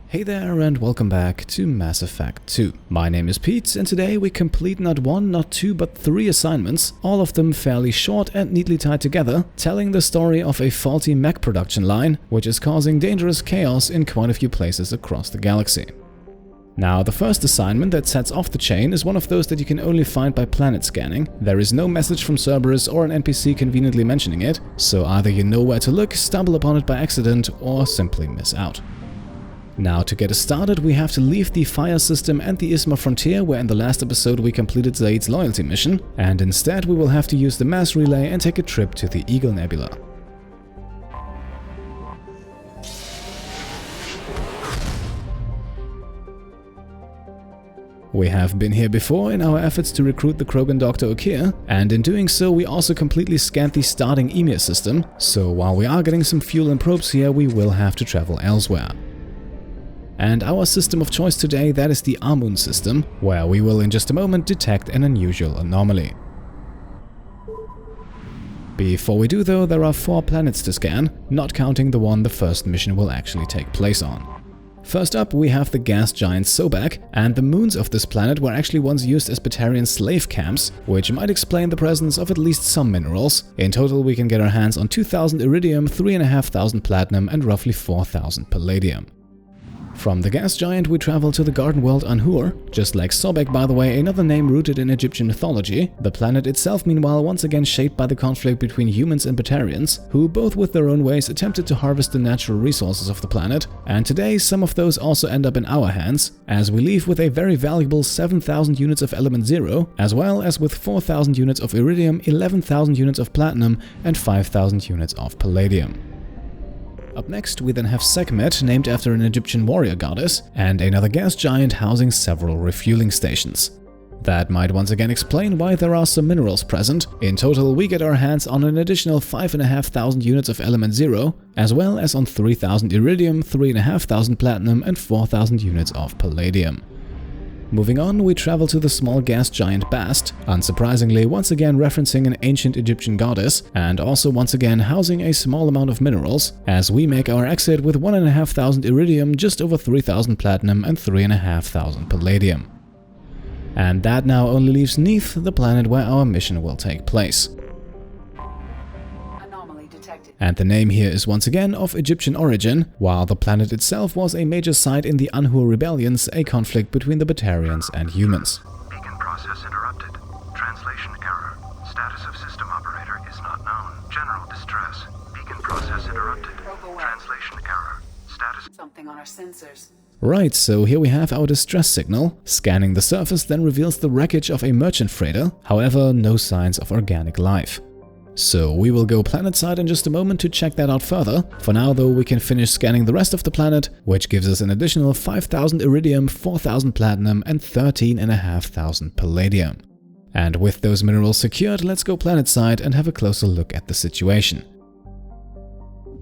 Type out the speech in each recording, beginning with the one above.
Hey there and welcome back to Mass Effect 2. My name is Pete and today we complete not one, not two, but three assignments, all of them fairly short and neatly tied together, telling the story of a faulty mech production line, which is causing dangerous chaos in quite a few places across the galaxy. Now, the first assignment that sets off the chain is one of those that you can only find by planet scanning. There is no message from Cerberus or an NPC conveniently mentioning it, so either you know where to look, stumble upon it by accident, or simply miss out. Now, to get us started, we have to leave the fire system and the Isma frontier where in the last episode we completed Zaid's loyalty mission, and instead we will have to use the mass relay and take a trip to the Eagle Nebula. We have been here before in our efforts to recruit the Krogan Dr. Okir, and in doing so we also completely scanned the starting Emir system, so while we are getting some fuel and probes here, we will have to travel elsewhere. And our system of choice today, that is the Amun system, where we will in just a moment detect an unusual anomaly. Before we do though, there are 4 planets to scan, not counting the one the first mission will actually take place on. First up, we have the gas giant Sobek, and the moons of this planet were actually once used as Batarian slave camps, which might explain the presence of at least some minerals. In total, we can get our hands on 2,000 iridium, 3,500 platinum, and roughly 4,000 palladium. From the gas giant, we travel to the garden world Anhur. Just like Sobek, by the way, another name rooted in Egyptian mythology. The planet itself, meanwhile, once again shaped by the conflict between humans and Batarians, who both with their own ways attempted to harvest the natural resources of the planet. And today, some of those also end up in our hands, as we leave with a very valuable 7,000 units of element 0, as well as with 4,000 units of iridium, 11,000 units of platinum, and 5,000 units of palladium. Up next, we then have Sekhmet, named after an Egyptian warrior goddess, and another gas giant housing several refueling stations. That might once again explain why there are some minerals present. In total, we get our hands on an additional 5,500 units of element 0, as well as on 3,000 iridium, 3,500 platinum, and 4,000 units of palladium. Moving on, we travel to the small gas giant Bast, unsurprisingly once again referencing an ancient Egyptian goddess, and also once again housing a small amount of minerals, as we make our exit with 1,500 iridium, just over 3,000 platinum, and 3,500 palladium. And that now only leaves Neath, the planet where our mission will take place. And the name here is once again of Egyptian origin, while the planet itself was a major site in the Anhur rebellions, a conflict between the Batarians and humans. Beacon process interrupted. Translation error. Status of system operator is not known. General distress. Beacon process interrupted. Translation error. Status something on our sensors. Right, so here we have our distress signal. Scanning the surface then reveals the wreckage of a merchant freighter, however, no signs of organic life. So we will go Planetside in just a moment to check that out further. For now though, we can finish scanning the rest of the planet, which gives us an additional 5,000 iridium, 4,000 platinum, and 13,500 palladium. And with those minerals secured, let's go Planetside and have a closer look at the situation.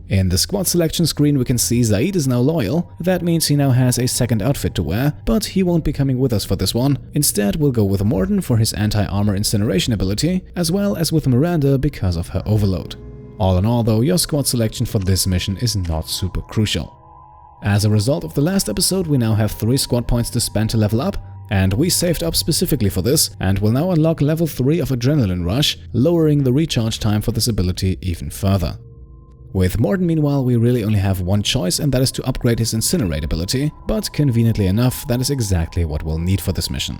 In the squad selection screen, we can see Zaid is now loyal. That means he now has a second outfit to wear, but he won't be coming with us for this one. Instead, we'll go with Mordin for his anti-armor incineration ability, as well as with Miranda because of her overload. All in all though, your squad selection for this mission is not super crucial. As a result of the last episode, we now have 3 squad points to spend to level up, and we saved up specifically for this, and will now unlock level 3 of Adrenaline Rush, lowering the recharge time for this ability even further. With Mordin, meanwhile, we really only have one choice, and that is to upgrade his Incinerate ability, but conveniently enough, that is exactly what we'll need for this mission.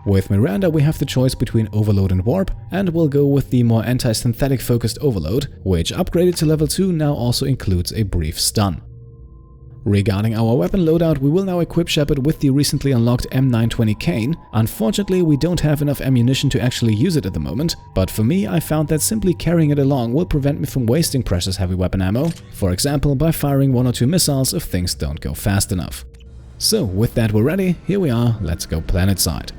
With Miranda, we have the choice between Overload and Warp, and we'll go with the more anti-synthetic focused Overload, which upgraded to level 2 now also includes a brief stun. Regarding our weapon loadout, we will now equip Shepard with the recently unlocked M920 Cane. Unfortunately, we don't have enough ammunition to actually use it at the moment, but for me, I found that simply carrying it along will prevent me from wasting precious heavy weapon ammo, for example by firing 1 or 2 missiles if things don't go fast enough. So with that we're ready, here we are, let's go Planetside.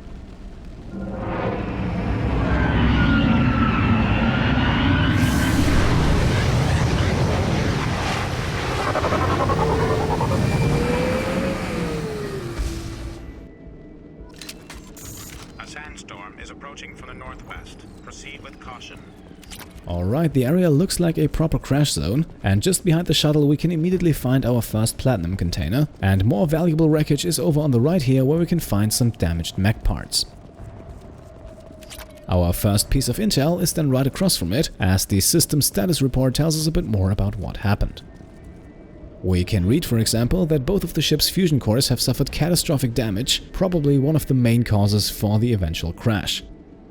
A sandstorm is approaching from the northwest. Proceed with caution. Alright, the area looks like a proper crash zone, and just behind the shuttle we can immediately find our first platinum container, and more valuable wreckage is over on the right here where we can find some damaged mech parts. Our first piece of intel is then right across from it, as the system status report tells us a bit more about what happened. We can read, for example, that both of the ship's fusion cores have suffered catastrophic damage, probably one of the main causes for the eventual crash.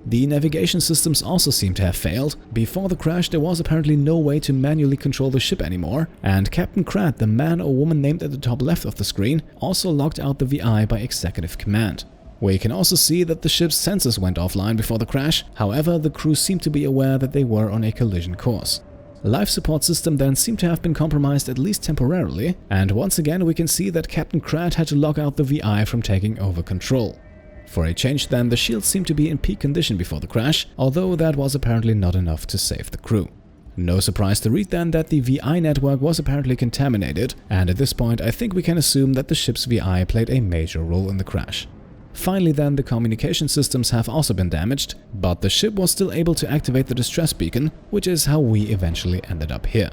The navigation systems also seem to have failed. Before the crash there was apparently no way to manually control the ship anymore, and Captain Kratt, the man or woman named at the top left of the screen, also logged out the VI by executive command. We can also see that the ship's sensors went offline before the crash, however the crew seemed to be aware that they were on a collision course. Life support system then seemed to have been compromised at least temporarily, and once again we can see that Captain Kratt had to log out the VI from taking over control. For a change then, the shields seemed to be in peak condition before the crash, although that was apparently not enough to save the crew. No surprise to read then that the VI network was apparently contaminated, and at this point I think we can assume that the ship's VI played a major role in the crash. Finally then, the communication systems have also been damaged, but the ship was still able to activate the distress beacon, which is how we eventually ended up here.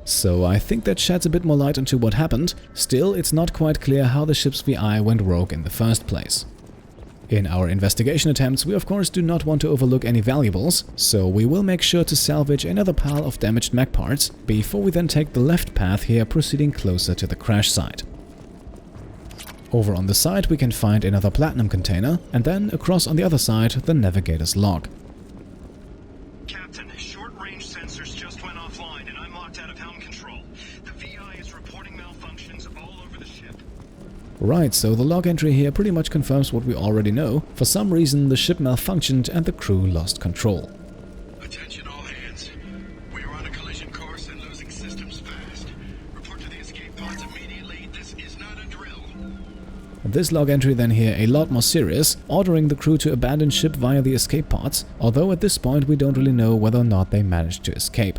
So I think that sheds a bit more light onto what happened. Still, it's not quite clear how the ship's VI went rogue in the first place. In our investigation attempts, we of course do not want to overlook any valuables, so we will make sure to salvage another pile of damaged mech parts before we then take the left path here, proceeding closer to the crash site. Over on the side we can find another platinum container, and then across on the other side the navigator's log. Captain, short-range sensors just went offline and I'm locked out of helm control. The VI is reporting malfunctions all over the ship. Right, so the log entry here pretty much confirms what we already know. For some reason the ship malfunctioned and the crew lost control. Attention all hands. We are on a collision course and losing systems fast. Report to the escape pods immediately. This is not a drill. This log entry then here a lot more serious, ordering the crew to abandon ship via the escape pods, although at this point we don't really know whether or not they managed to escape.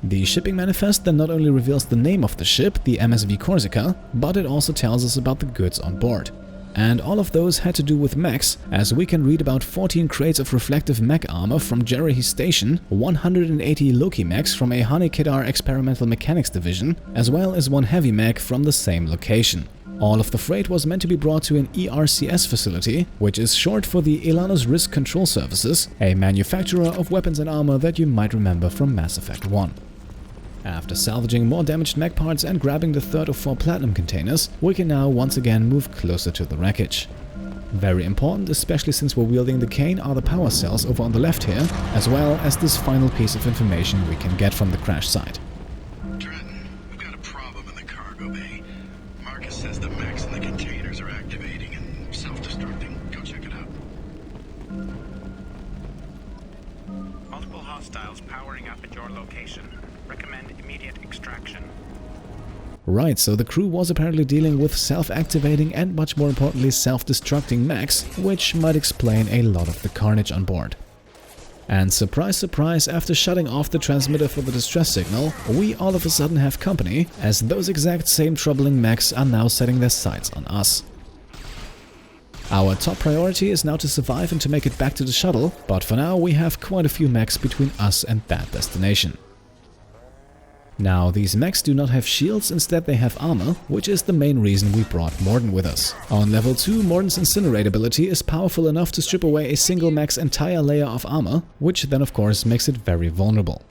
The shipping manifest then not only reveals the name of the ship, the MSV Corsica, but it also tells us about the goods on board. And all of those had to do with mechs, as we can read about 14 crates of reflective mech armor from Jarrahe Station, 180 Loki mechs from a Hahne-Kedar Experimental Mechanics division, as well as one heavy mech from the same location. All of the freight was meant to be brought to an ERCS facility, which is short for the Elanos Risk Control Services, a manufacturer of weapons and armor that you might remember from Mass Effect 1. After salvaging more damaged mech parts and grabbing the third of 4 platinum containers, we can now once again move closer to the wreckage. Very important, especially since we're wielding the cane, are the power cells over on the left here, as well as this final piece of information we can get from the crash site. Trenton, we've got a problem in the cargo bay. Marcus says the mechs in the containers are activating and self-destructing. Go check it out. Multiple hostiles powering up at your location. Recommend immediate extraction. Right, so the crew was apparently dealing with self-activating and much more importantly self-destructing mechs, which might explain a lot of the carnage on board. And surprise surprise, after shutting off the transmitter for the distress signal, we all of a sudden have company, as those exact same troubling mechs are now setting their sights on us. Our top priority is now to survive and to make it back to the shuttle, but for now we have quite a few mechs between us and that destination. Now, these mechs do not have shields, instead they have armor, which is the main reason we brought Morden with us. On level 2, Morden's Incinerate ability is powerful enough to strip away a single mech's entire layer of armor, which then of course makes it very vulnerable.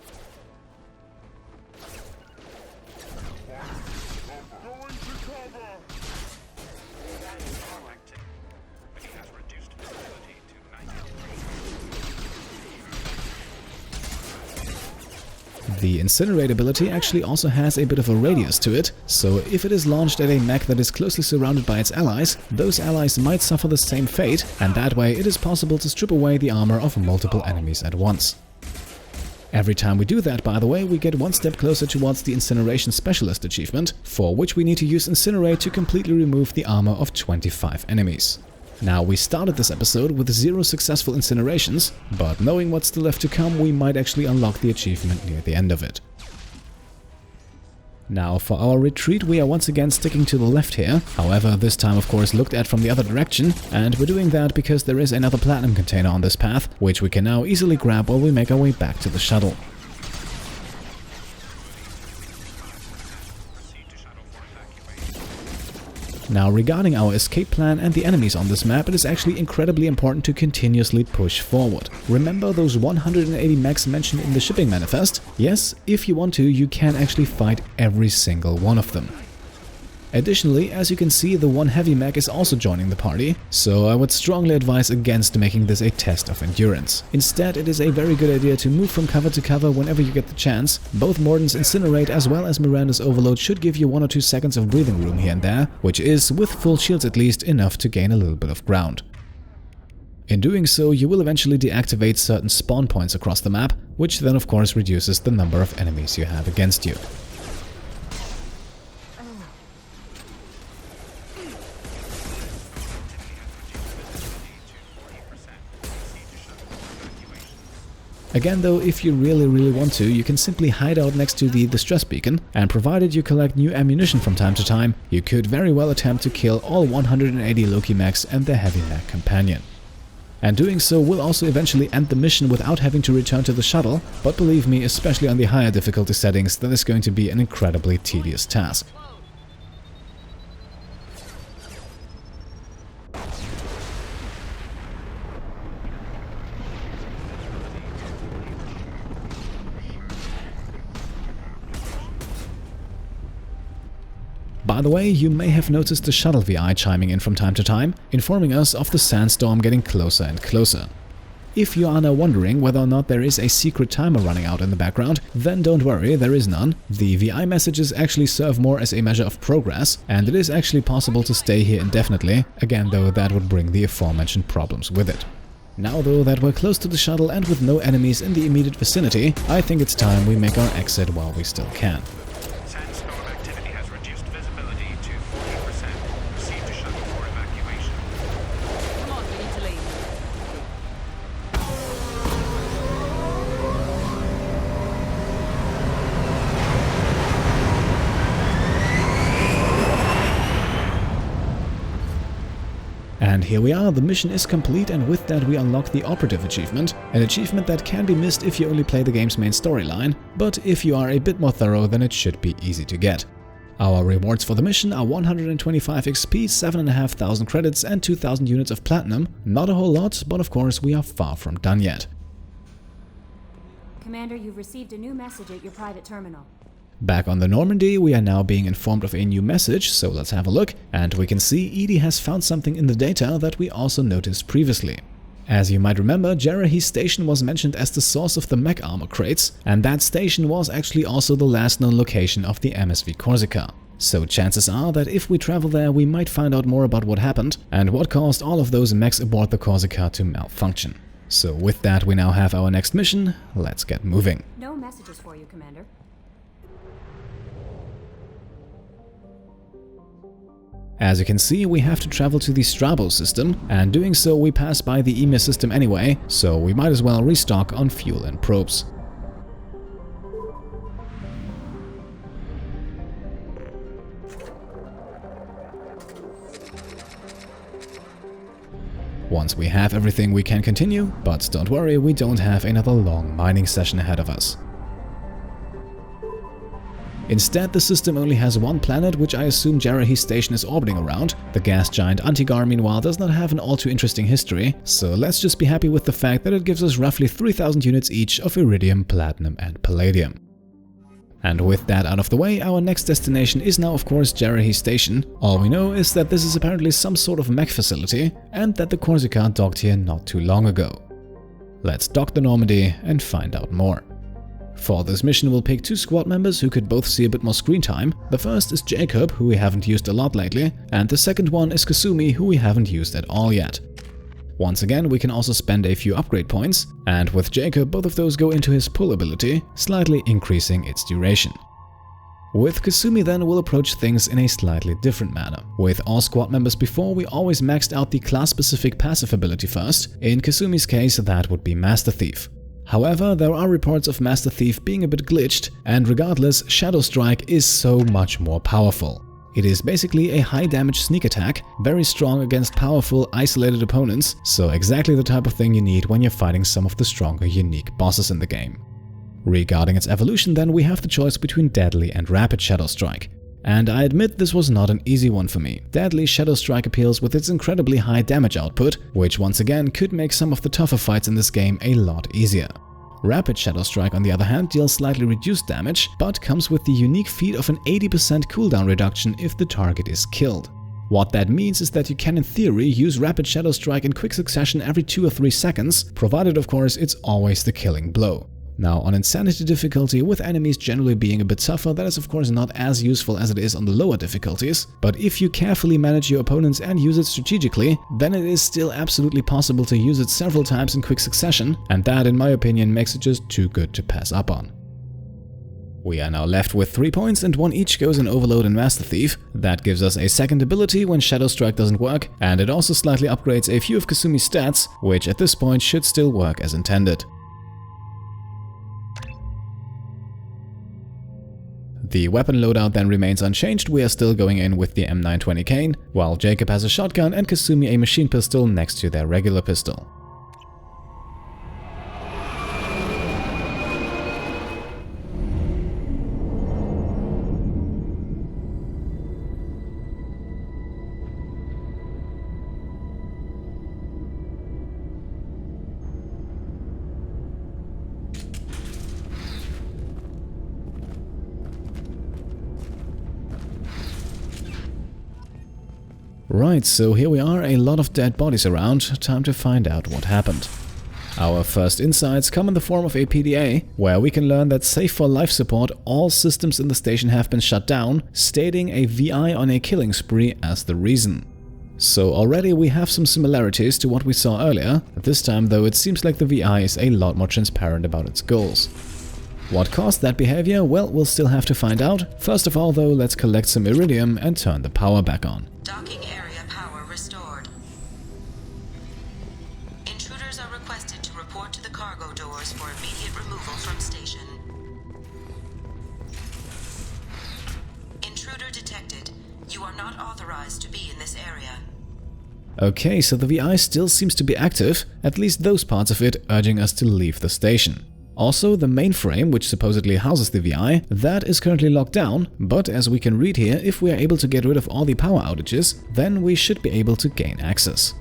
The Incinerate ability actually also has a bit of a radius to it, so if it is launched at a mech that is closely surrounded by its allies, those allies might suffer the same fate, and that way it is possible to strip away the armor of multiple enemies at once. Every time we do that, by the way, we get one step closer towards the Incineration Specialist achievement, for which we need to use Incinerate to completely remove the armor of 25 enemies. Now, we started this episode with 0 successful incinerations, but knowing what's still left to come, we might actually unlock the achievement near the end of it. Now, for our retreat, we are once again sticking to the left here, however, this time of course looked at from the other direction, and we're doing that because there is another platinum container on this path, which we can now easily grab while we make our way back to the shuttle. Now, regarding our escape plan and the enemies on this map, it is actually incredibly important to continuously push forward. Remember those 180 mechs mentioned in the shipping manifest? Yes, if you want to, you can actually fight every single one of them. Additionally, as you can see, the one heavy mech is also joining the party, so I would strongly advise against making this a test of endurance. Instead, it is a very good idea to move from cover to cover whenever you get the chance. Both Morden's Incinerate as well as Miranda's Overload should give you 1 or 2 seconds of breathing room here and there, which is, with full shields at least, enough to gain a little bit of ground. In doing so, you will eventually deactivate certain spawn points across the map, which then of course reduces the number of enemies you have against you. Again though, if you really want to, you can simply hide out next to the distress beacon, and provided you collect new ammunition from time to time, you could very well attempt to kill all 180 Loki mechs and their heavy mech companion. And doing so will also eventually end the mission without having to return to the shuttle, but believe me, especially on the higher difficulty settings, that is going to be an incredibly tedious task. By the way, you may have noticed the shuttle VI chiming in from time to time, informing us of the sandstorm getting closer and closer. If you are now wondering whether or not there is a secret timer running out in the background, then don't worry, there is none. The VI messages actually serve more as a measure of progress, and it is actually possible to stay here indefinitely, again though that would bring the aforementioned problems with it. Now though that we're close to the shuttle and with no enemies in the immediate vicinity, I think it's time we make our exit while we still can. And here we are, the mission is complete, and with that we unlock the Operative achievement, an achievement that can be missed if you only play the game's main storyline, but if you are a bit more thorough then it should be easy to get. Our rewards for the mission are 125 XP, 7,500 credits and 2,000 units of platinum. Not a whole lot, but of course we are far from done yet. Commander, you've received a new message at your private terminal. Back on the Normandy, we are now being informed of a new message, so let's have a look, and we can see Edie has found something in the data that we also noticed previously. As you might remember, Jarrahe station was mentioned as the source of the mech armor crates, and that station was actually also the last known location of the MSV Corsica. So chances are that if we travel there, we might find out more about what happened and what caused all of those mechs aboard the Corsica to malfunction. So with that, we now have our next mission. Let's get moving. No messages for you, Commander. As you can see, we have to travel to the Strabo system, and doing so we pass by the Emir system anyway, so we might as well restock on fuel and probes. Once we have everything we can continue, but don't worry, we don't have another long mining session ahead of us. Instead, the system only has one planet, which I assume Jarrahe station is orbiting around. The gas giant Antigar, meanwhile, does not have an all too interesting history, so let's just be happy with the fact that it gives us roughly 3,000 units each of iridium, platinum and palladium. And with that out of the way, our next destination is now of course Jarrahe station. All we know is that this is apparently some sort of mech facility, and that the Corsica docked here not too long ago. Let's dock the Normandy and find out more. For this mission we'll pick 2 squad members who could both see a bit more screen time. The first is Jacob, who we haven't used a lot lately, and the second one is Kasumi, who we haven't used at all yet. Once again, we can also spend a few upgrade points, and with Jacob both of those go into his pull ability, slightly increasing its duration. With Kasumi then we'll approach things in a slightly different manner. With all squad members before, we always maxed out the class-specific passive ability first. In Kasumi's case that would be Master Thief. However, there are reports of Master Thief being a bit glitched, and regardless, Shadow Strike is so much more powerful. It is basically a high damage sneak attack, very strong against powerful isolated opponents, so exactly the type of thing you need when you're fighting some of the stronger unique bosses in the game. Regarding its evolution then, we have the choice between Deadly and Rapid Shadow Strike. And I admit this was not an easy one for me. Deadly Shadow Strike appeals with its incredibly high damage output, which once again could make some of the tougher fights in this game a lot easier. Rapid Shadow Strike on the other hand deals slightly reduced damage, but comes with the unique feat of an 80% cooldown reduction if the target is killed. What that means is that you can in theory use Rapid Shadow Strike in quick succession every 2 or 3 seconds, provided of course it's always the killing blow. Now, on Insanity difficulty, with enemies generally being a bit tougher, that is of course not as useful as it is on the lower difficulties, but if you carefully manage your opponents and use it strategically, then it is still absolutely possible to use it several times in quick succession, and that in my opinion makes it just too good to pass up on. We are now left with 3 points and 1 each goes in Overload and Master Thief. That gives us a second ability when Shadow Strike doesn't work, and it also slightly upgrades a few of Kasumi's stats, which at this point should still work as intended. The weapon loadout then remains unchanged. We are still going in with the M920 Cane, while Jacob has a shotgun and Kasumi a machine pistol next to their regular pistol. Right, so here we are, a lot of dead bodies around, time to find out what happened. Our first insights come in the form of a PDA, where we can learn that save for life support, all systems in the station have been shut down, stating a VI on a killing spree as the reason. So already we have some similarities to what we saw earlier. This time though it seems like the VI is a lot more transparent about its goals. What caused that behavior? Well, we'll still have to find out. First of all though, let's collect some iridium and turn the power back on. Docking area power restored. Intruders are requested to report to the cargo doors for immediate removal from station. Intruder detected. You are not authorized to be in this area. Okay, so the VI still seems to be active, at least those parts of it urging us to leave the station. Also, the mainframe, which supposedly houses the VI, that is currently locked down, but as we can read here, if we are able to get rid of all the power outages, then we should be able to gain access.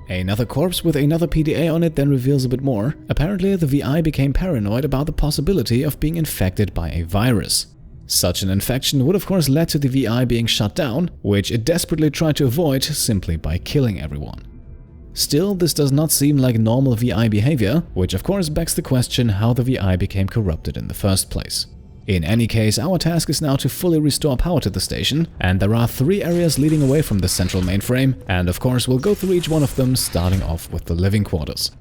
Another corpse with another PDA on it then reveals a bit more. Apparently, the VI became paranoid about the possibility of being infected by a virus. Such an infection would of course lead to the VI being shut down, which it desperately tried to avoid simply by killing everyone. Still, this does not seem like normal VI behavior, which of course begs the question how the VI became corrupted in the first place. In any case, our task is now to fully restore power to the station, and there are 3 areas leading away from the central mainframe, and of course we'll go through each one of them, starting off with the living quarters.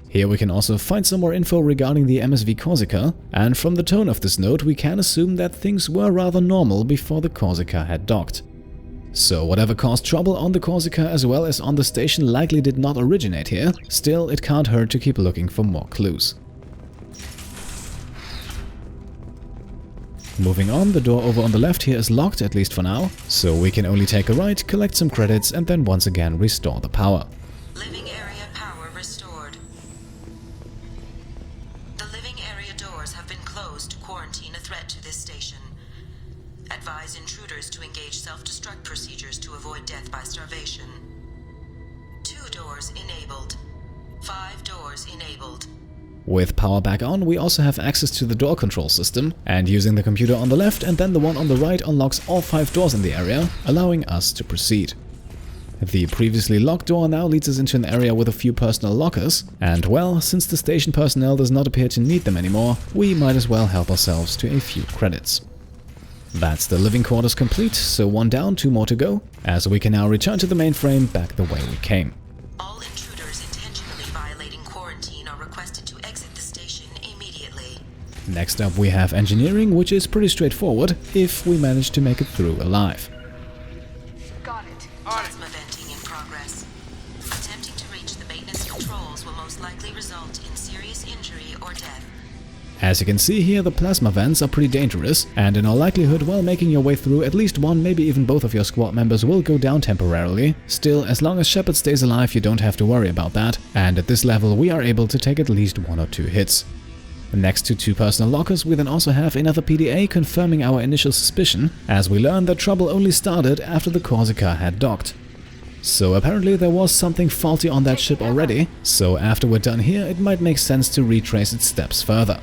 Here we can also find some more info regarding the MSV Corsica, and from the tone of this note we can assume that things were rather normal before the Corsica had docked. So whatever caused trouble on the Corsica as well as on the station likely did not originate here, still it can't hurt to keep looking for more clues. Moving on, the door over on the left here is locked, at least for now, so we can only take a right, collect some credits and then once again restore the power. Living area power restored. The living area doors have been closed to quarantine a threat to this station. Advise intruders to engage self-destruct procedures to avoid death by starvation. 2 doors enabled. 5 doors enabled. With power back on, we also have access to the door control system, and using the computer on the left and then the one on the right unlocks all 5 doors in the area, allowing us to proceed. The previously locked door now leads us into an area with a few personal lockers, and well, since the station personnel does not appear to need them anymore, we might as well help ourselves to a few credits. That's the living quarters complete, so 1 down, 2 more to go, as we can now return to the mainframe back the way we came. All intruders intentionally violating quarantine are requested to exit the station immediately. Next up we have engineering, which is pretty straightforward if we manage to make it through alive. Got it. Plasma venting in progress. Attempting to reach the maintenance controls will most likely result in serious injury or death. As you can see here, the plasma vents are pretty dangerous, and in all likelihood, while making your way through, at least one, maybe even both of your squad members will go down temporarily. Still, as long as Shepard stays alive, you don't have to worry about that, and at this level we are able to take at least 1 or 2 hits. Next to 2 personal lockers, we then also have another PDA confirming our initial suspicion, as we learned that trouble only started after the Corsica had docked. So apparently there was something faulty on that ship already, so after we're done here it might make sense to retrace its steps further.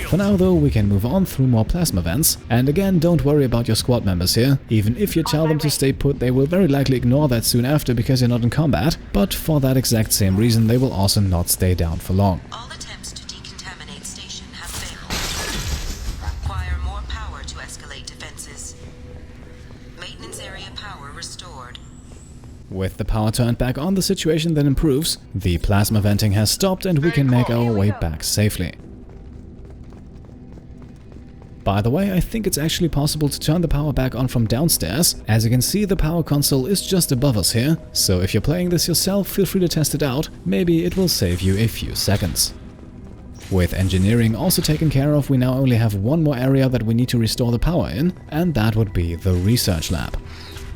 For now though, we can move on through more plasma vents, and again, don't worry about your squad members here. Even if you tell them to stay put, they will very likely ignore that soon after because you're not in combat, but for that exact same reason they will also not stay down for long. All attempts to decontaminate station have failed. Require more power to escalate defenses. Maintenance area power restored. With the power turned back on, the situation then improves. The plasma venting has stopped and we can make our way back safely. By the way, I think it's actually possible to turn the power back on from downstairs. As you can see, the power console is just above us here, so if you're playing this yourself, feel free to test it out. Maybe it will save you a few seconds. With engineering also taken care of, we now only have one more area that we need to restore the power in, and that would be the research lab.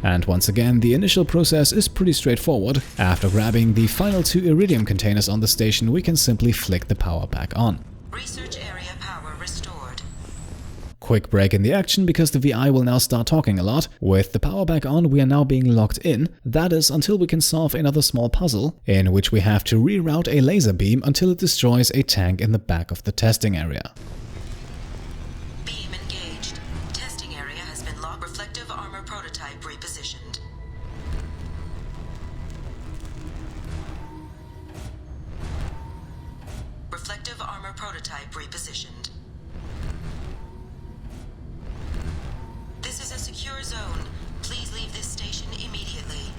And once again, the initial process is pretty straightforward. After grabbing the final 2 iridium containers on the station, we can simply flick the power back on. Research area power restored. Quick break in the action because the VI will now start talking a lot. With the power back on, we are now being locked in. That is until we can solve another small puzzle, in which we have to reroute a laser beam until it destroys a tank in the back of the testing area. Beam engaged. Testing area has been locked. Reflective armor prototype repositioned. Reflective armor prototype repositioned. This is a secure zone. Please leave this station immediately.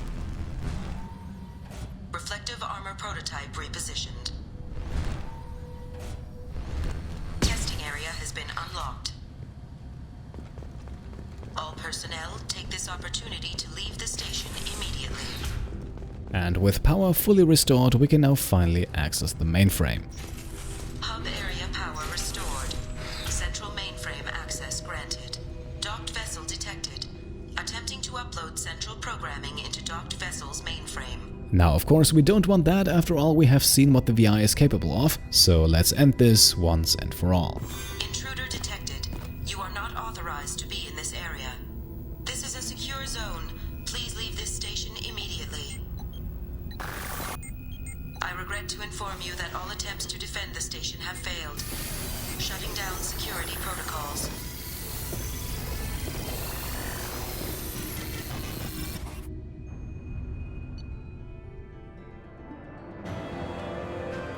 Reflective armor prototype repositioned. Testing area has been unlocked. All personnel take this opportunity to leave the station immediately. And with power fully restored, we can now finally access the mainframe. Hub area power restored. Central mainframe access granted. Docked vessel detected. Attempting to upload central programming into docked vessel's mainframe. Now, of course, we don't want that. After all, we have seen what the VI is capable of, so let's end this once and for all. Intruder detected. You are not authorized to be in this area. This is a secure zone. Please leave this station immediately. I regret to inform you that all attempts to defend the station have failed. Shutting down security protocols.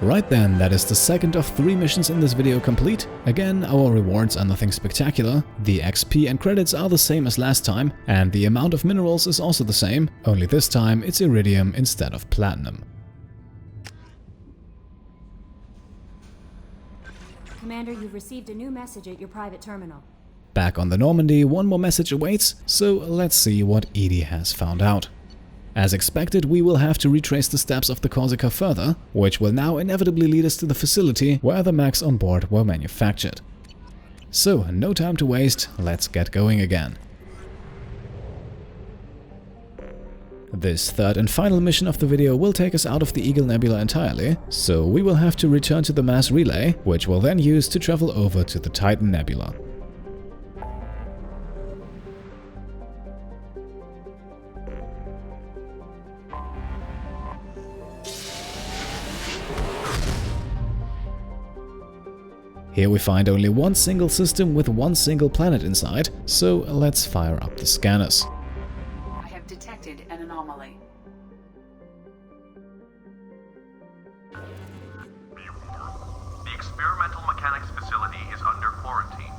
Right then, that is the second of 3 missions in this video complete. Again, our rewards are nothing spectacular. The XP and credits are the same as last time, and the amount of minerals is also the same, only this time it's iridium instead of platinum. Commander, you've received a new message at your private terminal. Back on the Normandy, one more message awaits, so let's see what Edie has found out. As expected, we will have to retrace the steps of the Corsica further, which will now inevitably lead us to the facility where the mechs on board were manufactured. So, no time to waste, let's get going again. This third and final mission of the video will take us out of the Eagle Nebula entirely, so we will have to return to the mass relay, which we'll then use to travel over to the Titan Nebula. Here we find only one single system with one single planet inside, so let's fire up the scanners. I have detected an anomaly. The experimental mechanics facility is under quarantine.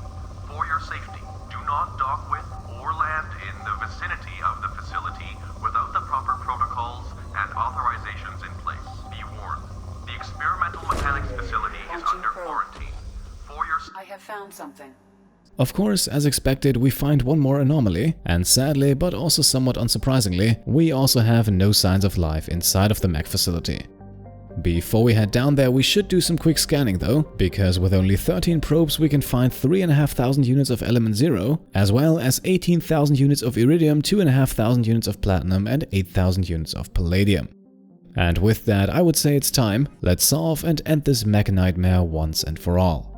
For your safety, do not dock with or land in the vicinity of the facility without the proper protocols and authorizations in place. Be warned, the experimental mechanics facility is under quarantine. I have found something. Of course, as expected, we find one more anomaly, and sadly, but also somewhat unsurprisingly, we also have no signs of life inside of the Mech facility. Before we head down there, we should do some quick scanning though, because with only 13 probes we can find 3,500 units of element 0, as well as 18,000 units of iridium, 2,500 units of platinum and 8,000 units of palladium. And with that, I would say it's time. Let's solve and end this mech nightmare once and for all.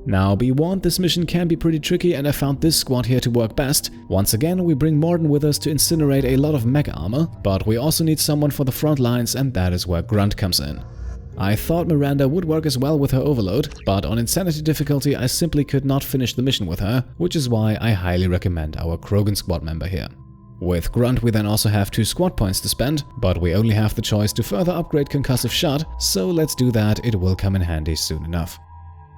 Now, be warned, this mission can be pretty tricky and I found this squad here to work best. Once again, we bring Morden with us to incinerate a lot of mech armor, but we also need someone for the front lines, and that is where Grunt comes in. I thought Miranda would work as well with her overload, but on Insanity difficulty I simply could not finish the mission with her, which is why I highly recommend our Krogan squad member here. With Grunt we then also have 2 squad points to spend, but we only have the choice to further upgrade Concussive Shot, so let's do that, it will come in handy soon enough.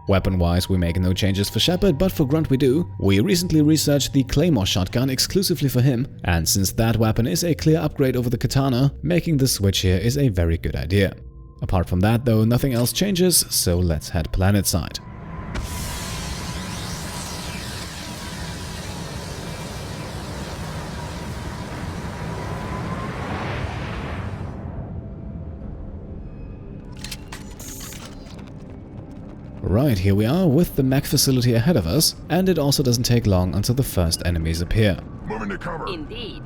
Weapon-wise, we make no changes for Shepard, but for Grunt we do. We recently researched the Claymore shotgun exclusively for him, and since that weapon is a clear upgrade over the katana, making the switch here is a very good idea. Apart from that though, nothing else changes, so let's head Planetside. Right, here we are with the mech facility ahead of us, and it also doesn't take long until the first enemies appear. Moving to cover. Indeed.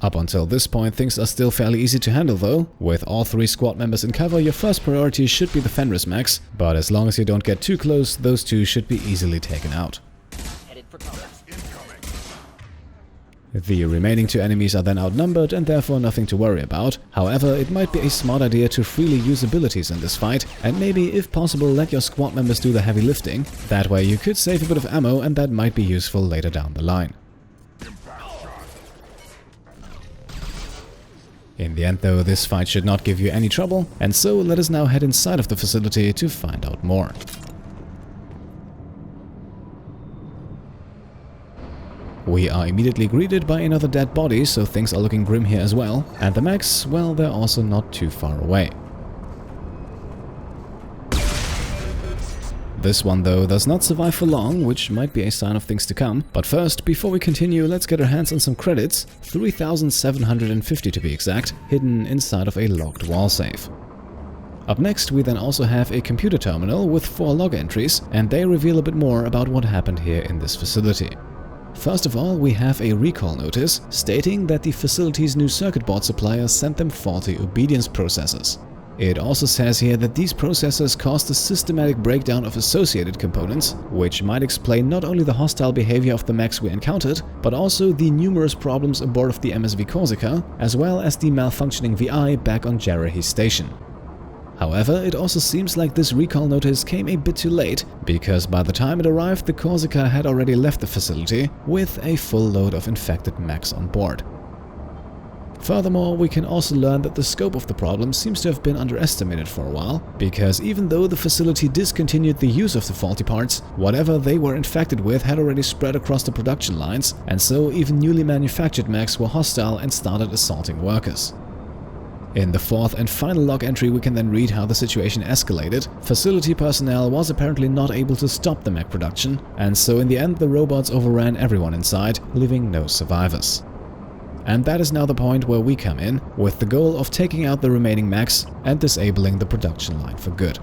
Up until this point, things are still fairly easy to handle though. With all 3 squad members in cover, your first priority should be the Fenris mechs, but as long as you don't get too close, those 2 should be easily taken out. Headed for cover. The remaining 2 enemies are then outnumbered and therefore nothing to worry about. However, it might be a smart idea to freely use abilities in this fight, and maybe, if possible, let your squad members do the heavy lifting. That way you could save a bit of ammo, and that might be useful later down the line. In the end though, this fight should not give you any trouble, and so let us now head inside of the facility to find out more. We are immediately greeted by another dead body, so things are looking grim here as well, and the mechs, well, they're also not too far away. This one though does not survive for long, which might be a sign of things to come. But first, before we continue, let's get our hands on some credits, 3,750 to be exact, hidden inside of a locked wall safe. Up next, we then also have a computer terminal with 4 log entries, and they reveal a bit more about what happened here in this facility. First of all, we have a recall notice stating that the facility's new circuit board supplier sent them faulty obedience processors. It also says here that these processors caused a systematic breakdown of associated components, which might explain not only the hostile behavior of the mechs we encountered, but also the numerous problems aboard of the MSV Corsica, as well as the malfunctioning VI back on Jarrahe station. However, it also seems like this recall notice came a bit too late, because by the time it arrived, the Corsica had already left the facility with a full load of infected mechs on board. Furthermore, we can also learn that the scope of the problem seems to have been underestimated for a while, because even though the facility discontinued the use of the faulty parts, whatever they were infected with had already spread across the production lines, and so even newly manufactured mechs were hostile and started assaulting workers. In the 4th and final log entry, we can then read how the situation escalated. Facility personnel was apparently not able to stop the mech production, and so in the end the robots overran everyone inside, leaving no survivors. And that is now the point where we come in, with the goal of taking out the remaining mechs and disabling the production line for good.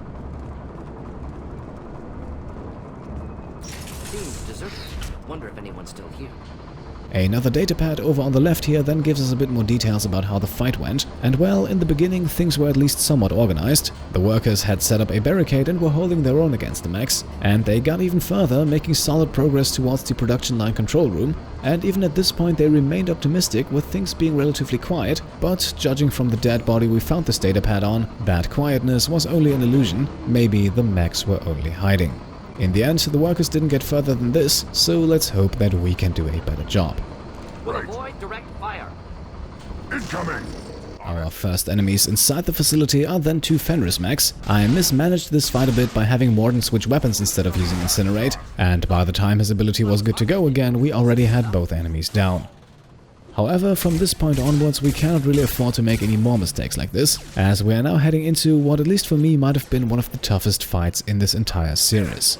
Seems deserted. Wonder if anyone's still here. Another datapad over on the left here then gives us a bit more details about how the fight went, and well, in the beginning things were at least somewhat organized. The workers had set up a barricade and were holding their own against the mechs, and they got even further, making solid progress towards the production line control room, and even at this point they remained optimistic with things being relatively quiet, but judging from the dead body we found this datapad on, that quietness was only an illusion. Maybe the mechs were only hiding. In the end, the workers didn't get further than this, so let's hope that we can do a better job. We'll avoid direct fire. Incoming! Our first enemies inside the facility are then 2 Fenris mechs. I mismanaged this fight a bit by having Morden switch weapons instead of using Incinerate, and by the time his ability was good to go again, we already had both enemies down. However, from this point onwards, we cannot really afford to make any more mistakes like this, as we are now heading into what, at least for me, might have been one of the toughest fights in this entire series.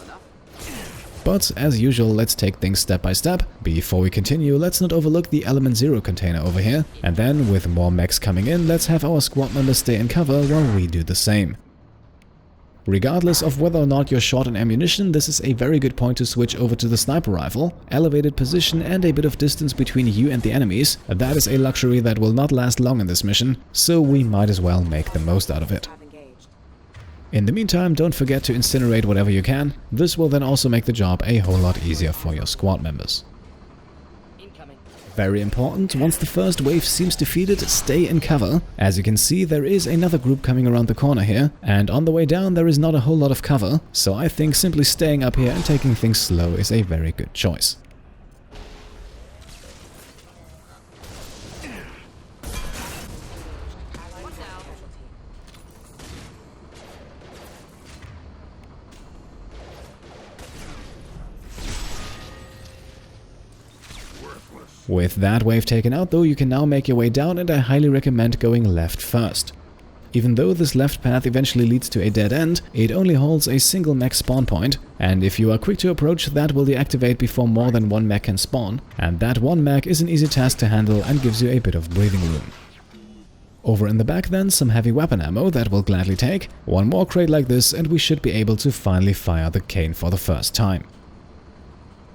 But as usual, let's take things step by step. Before we continue, let's not overlook the Element Zero container over here, and then, with more mechs coming in, let's have our squad members stay in cover while we do the same. Regardless of whether or not you're short on ammunition, this is a very good point to switch over to the sniper rifle. Elevated position and a bit of distance between you and the enemies. That is a luxury that will not last long in this mission, so we might as well make the most out of it. In the meantime, don't forget to incinerate whatever you can. This will then also make the job a whole lot easier for your squad members. Very important, once the first wave seems defeated, stay in cover. As you can see, there is another group coming around the corner here, and on the way down there is not a whole lot of cover, so I think simply staying up here and taking things slow is a very good choice. With that wave taken out though, you can now make your way down, and I highly recommend going left first. Even though this left path eventually leads to a dead end, it only holds a single mech spawn point, and if you are quick to approach, that will deactivate before more than one mech can spawn, and that one mech is an easy task to handle and gives you a bit of breathing room. Over in the back then, some heavy weapon ammo that we'll gladly take, one more crate like this, and we should be able to finally fire the cane for the first time.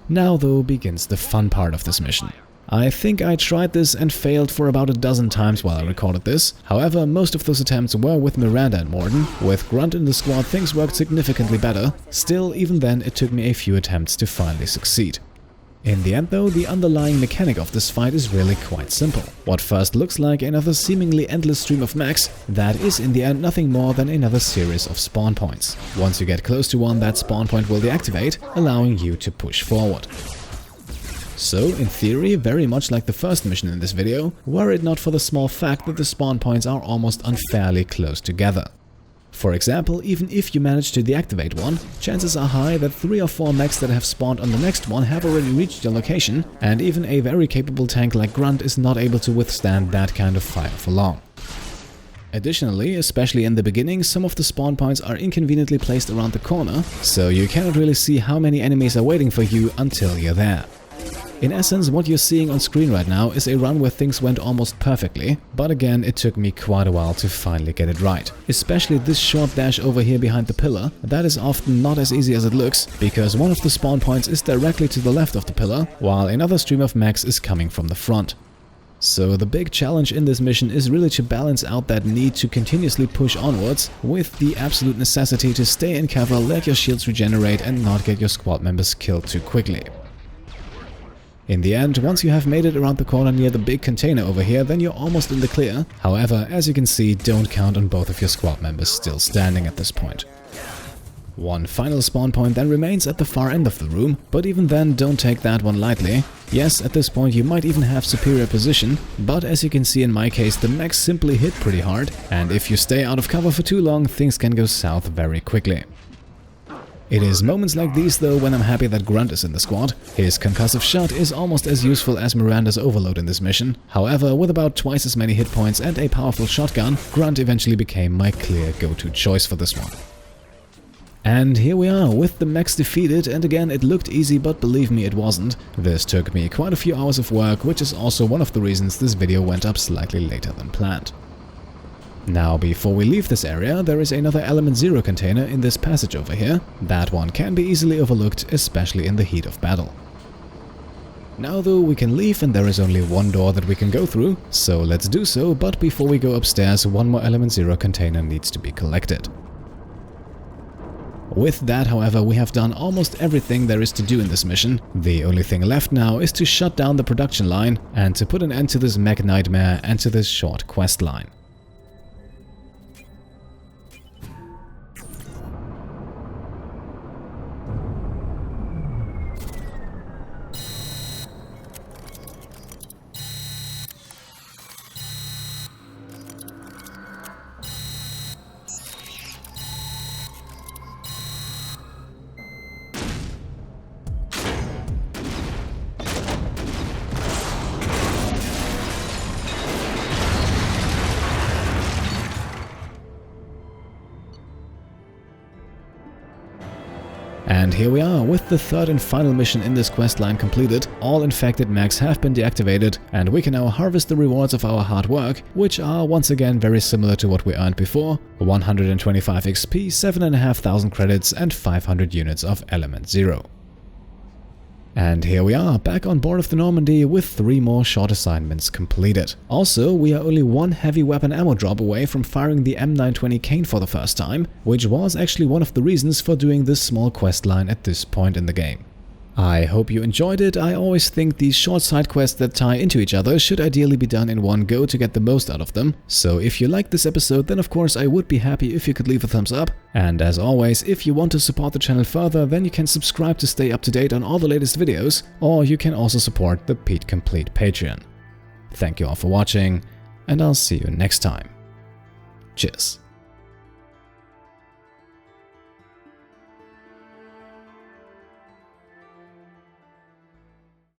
Now though begins the fun part of this mission. I think I tried this and failed for about a dozen times while I recorded this. However, most of those attempts were with Miranda and Morden. With Grunt in the squad, things worked significantly better. Still, even then, it took me a few attempts to finally succeed. In the end though, the underlying mechanic of this fight is really quite simple. What first looks like another seemingly endless stream of mechs, that is in the end nothing more than another series of spawn points. Once you get close to one, that spawn point will deactivate, allowing you to push forward. So, in theory, very much like the first mission in this video, were it not for the small fact that the spawn points are almost unfairly close together. For example, even if you manage to deactivate one, chances are high that 3 or 4 mechs that have spawned on the next one have already reached your location, and even a very capable tank like Grunt is not able to withstand that kind of fire for long. Additionally, especially in the beginning, some of the spawn points are inconveniently placed around the corner, so you cannot really see how many enemies are waiting for you until you're there. In essence, what you're seeing on screen right now is a run where things went almost perfectly, but again it took me quite a while to finally get it right. Especially this short dash over here behind the pillar, that is often not as easy as it looks, because one of the spawn points is directly to the left of the pillar, while another stream of mechs is coming from the front. So the big challenge in this mission is really to balance out that need to continuously push onwards with the absolute necessity to stay in cover, let your shields regenerate and not get your squad members killed too quickly. In the end, once you have made it around the corner near the big container over here, then you're almost in the clear. However, as you can see, don't count on both of your squad members still standing at this point. One final spawn point then remains at the far end of the room, but even then don't take that one lightly. Yes, at this point you might even have superior position, but as you can see in my case, the mechs simply hit pretty hard, and if you stay out of cover for too long, things can go south very quickly. It is moments like these though when I'm happy that Grunt is in the squad. His concussive shot is almost as useful as Miranda's overload in this mission. However, with about twice as many hit points and a powerful shotgun, Grunt eventually became my clear go-to choice for this one. And here we are, with the mechs defeated, and again it looked easy, but believe me it wasn't. This took me quite a few hours of work, which is also one of the reasons this video went up slightly later than planned. Now, before we leave this area, there is another Element Zero container in this passage over here. That one can be easily overlooked, especially in the heat of battle. Now though, we can leave and there is only one door that we can go through, so let's do so, but before we go upstairs, one more Element Zero container needs to be collected. With that, however, we have done almost everything there is to do in this mission. The only thing left now is to shut down the production line and to put an end to this mech nightmare and to this short quest line. And here we are, with the third and final mission in this questline completed. All infected mechs have been deactivated, and we can now harvest the rewards of our hard work, which are once again very similar to what we earned before: 125 XP, 7,500 credits, and 500 units of Element 0. And here we are, back on board of the Normandy with 3 more short assignments completed. Also, we are only 1 heavy weapon ammo drop away from firing the M920 cane for the first time, which was actually one of the reasons for doing this small quest line at this point in the game. I hope you enjoyed it. I always think these short side quests that tie into each other should ideally be done in one go to get the most out of them. So if you liked this episode, then of course I would be happy if you could leave a thumbs up. And as always, if you want to support the channel further, then you can subscribe to stay up to date on all the latest videos, or you can also support the Pete Complete Patreon. Thank you all for watching, and I'll see you next time. Cheers.